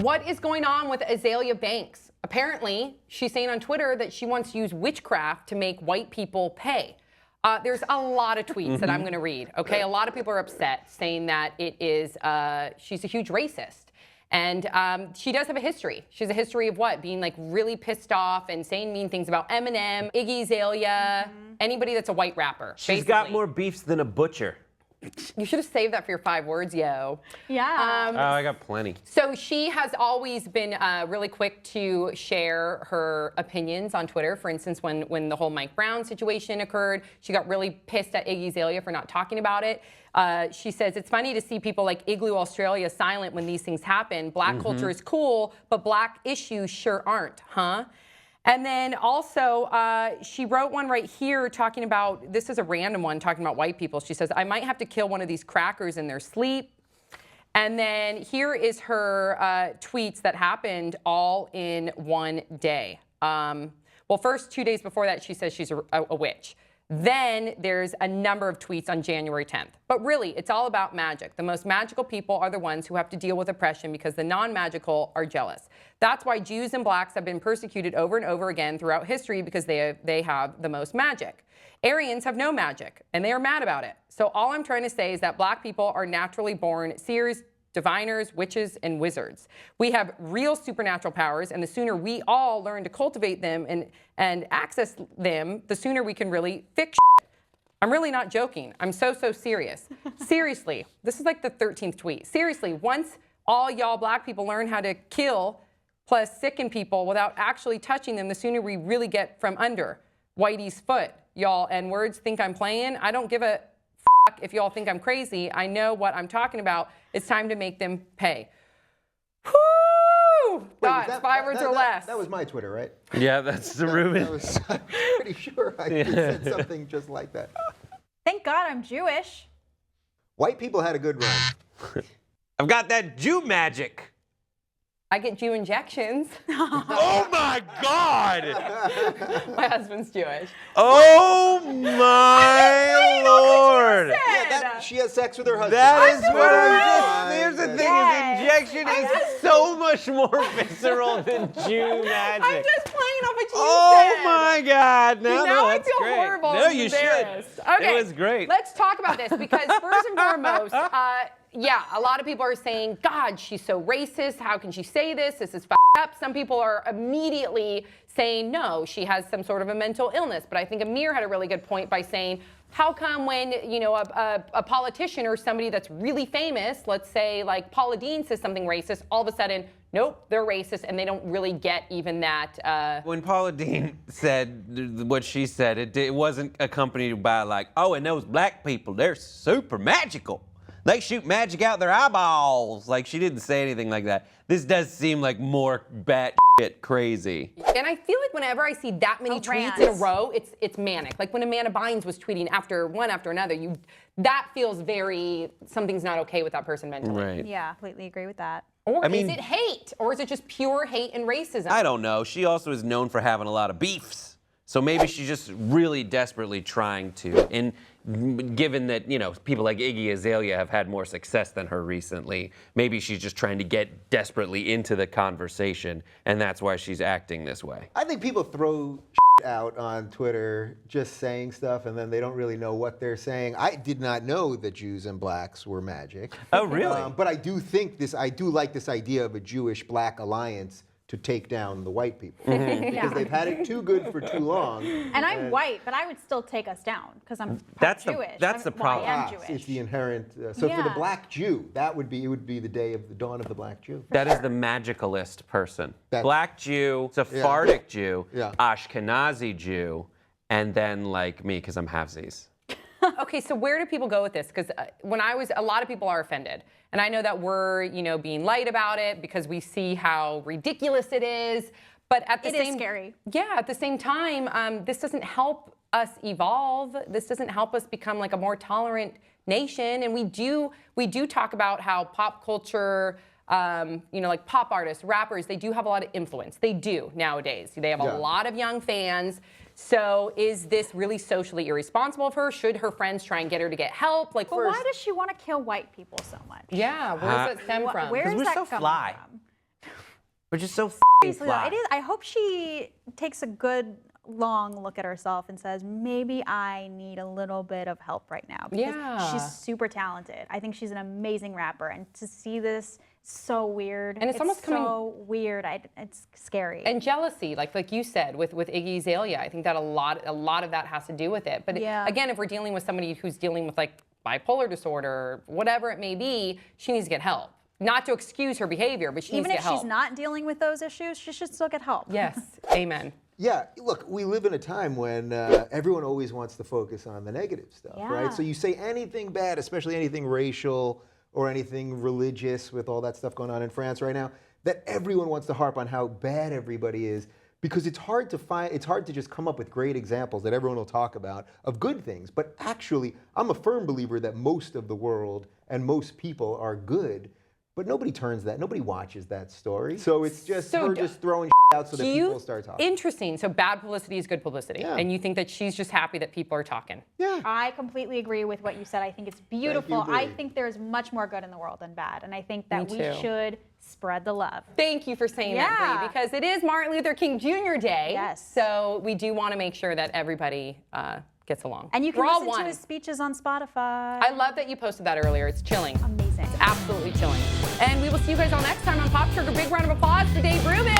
What is going on with Azealia Banks? Apparently, she's saying on Twitter that she wants to use witchcraft to make white people pay. There's a lot of tweets that I'm going to read, okay? A lot of people are upset, saying that it is, she's a huge racist. And she does have a history. She has a history of what? Being like really pissed off and saying mean things about Eminem, Iggy Azalea, anybody that's a white rapper. She's got more beefs than a butcher. You should have saved that for your 5 words, yo. Yeah. Oh, I got plenty. So she has always been really quick to share her opinions on Twitter. For instance, when the whole Mike Brown situation occurred, she got really pissed at Iggy Azalea for not talking about it. She says, it's funny to see people like Igloo Australia silent when these things happen. Black culture is cool, but black issues sure aren't, huh? And then also, she wrote one right here talking about, this is a random one, talking about white people. She says, I might have to kill one of these crackers in their sleep. And then here is her tweets that happened all in one day. Well, first, 2 days before that, she says she's a witch. Then there's a number of tweets on January 10th. But really, it's all about magic. The most magical people are the ones who have to deal with oppression because the non-magical are jealous. That's why Jews and blacks have been persecuted over and over again throughout history because they have the most magic. Aryans have no magic, and they are mad about it. So all I'm trying to say is that black people are naturally born seers, diviners, witches, and wizards. We have real supernatural powers, and the sooner we all learn to cultivate them and access them, the sooner we can really fix shit. I'm really not joking. I'm so serious. Seriously, this is like the 13th tweet. Seriously, once all y'all black people learn how to kill plus sicken people without actually touching them, the sooner we really get from under Whitey's foot. Y'all N-words think I'm playing? I don't give a if y'all think I'm crazy. I know what I'm talking about. It's time to make them pay. Whoo! Thoughts, 5 words or less. That was my Twitter, right? Yeah, that's the Rubin. I'm pretty sure I said something just like that. Thank God I'm Jewish. White people had a good run. I've got that Jew magic. I get Jew injections. Oh my God! My husband's Jewish. Oh my Lord! Yeah, she has sex with her husband. That is what I'm here's the thing: Yes. injection is so much more visceral than Jew magic. I'm just playing off what you Oh said. my God! No, I that's feel great. horrible. No, and you should. embarrassed. Okay, It was great. Let's talk about this because first and foremost, yeah, a lot of people are saying, God, she's so racist. How can she say this? This is f***ed up. Some people are immediately saying, no, she has some sort of a mental illness. But I think Amir had a really good point by saying, how come when, you know, a politician or somebody that's really famous, let's say like Paula Deen says something racist, all of a sudden, nope, they're racist, and they don't really get even that. When Paula Deen said what she said, it wasn't accompanied by like, oh, and those black people, they're super magical. They shoot magic out their eyeballs. Like, she didn't say anything like that. This does seem like more batshit crazy. And I feel like whenever I see that many tweets in a row, it's manic. Like when Amanda Bynes was tweeting one after another, that feels very, something's not okay with that person mentally. Right. Yeah, completely agree with that. Or I mean, is it hate? Or is it just pure hate and racism? I don't know. She also is known for having a lot of beefs. So maybe she's just really desperately trying to. And given that, you know, people like Iggy Azalea have had more success than her recently, maybe she's just trying to get desperately into the conversation, and that's why she's acting this way. I think people throw out on Twitter just saying stuff and then they don't really know what they're saying. I did not know that Jews and blacks were magic. Oh, really? But I do like this idea of a Jewish-black alliance to take down the white people. Because they've had it too good for too long. And I'm white, but I would still take us down because I'm Jewish. That's the problem. I am Jewish. It's the inherent. So for the black Jew, it would be the day of the dawn of the black Jew. That is the magicalist person. Black Jew, Sephardic Jew, Yeah. Ashkenazi Jew, and then like me, because I'm halvesies. Okay, so where do people go with this? Because a lot of people are offended. And I know that we're, you know, being light about it because we see how ridiculous it is. But at the It is scary. Yeah, at the same time, this doesn't help us evolve. This doesn't help us become like a more tolerant nation. And we do talk about how pop culture, you know, like pop artists, rappers, they do have a lot of influence. They do nowadays. They have a lot of young fans. So is this really socially irresponsible of her? Should her friends try and get her to get help? Like, But why does she want to kill white people so much? Yeah, where does that stem from? Where is we're that so coming fly. from? Which is so f***ing Seriously, though, fly. it is. I hope she takes a good long look at herself and says, maybe I need a little bit of help right now. Because Yeah. she's super talented. I think she's an amazing rapper. And to see this, so weird. And it's almost so weird. It's scary. And jealousy, like you said, with Iggy Azalea, I think that a lot of that has to do with it. But Yeah. again, if we're dealing with somebody who's dealing with like bipolar disorder, whatever it may be, she needs to get help. Not to excuse her behavior, but she Even needs to if get help. she's not dealing with those issues, she should still get help. Yes, amen. Yeah, look, we live in a time when everyone always wants to focus on the negative stuff, Yeah. right? So you say anything bad, especially anything racial or anything religious with all that stuff going on in France right now, that everyone wants to harp on how bad everybody is because it's hard to just come up with great examples that everyone will talk about of good things. But actually, I'm a firm believer that most of the world and most people are good. But nobody nobody watches that story. So it's just So her d- just throwing out so that people start talking. Interesting. So bad publicity is good publicity. Yeah. And you think that she's just happy that people are talking. Yeah. I completely agree with what you said. I think it's beautiful. Bree. I think there's much more good in the world than bad. And I think that Me we too. should spread the love. Thank you for saying that, Yeah. Bree, because it is Martin Luther King Jr. Day. Yes. So we do want to make sure that everybody gets along. And you can We're all listen to one. his speeches on Spotify. I love that you posted that earlier. It's chilling. Amazing. Absolutely chilling. And we will see you guys all next time on Pop Sugar. Big round of applause for Dave Rubin.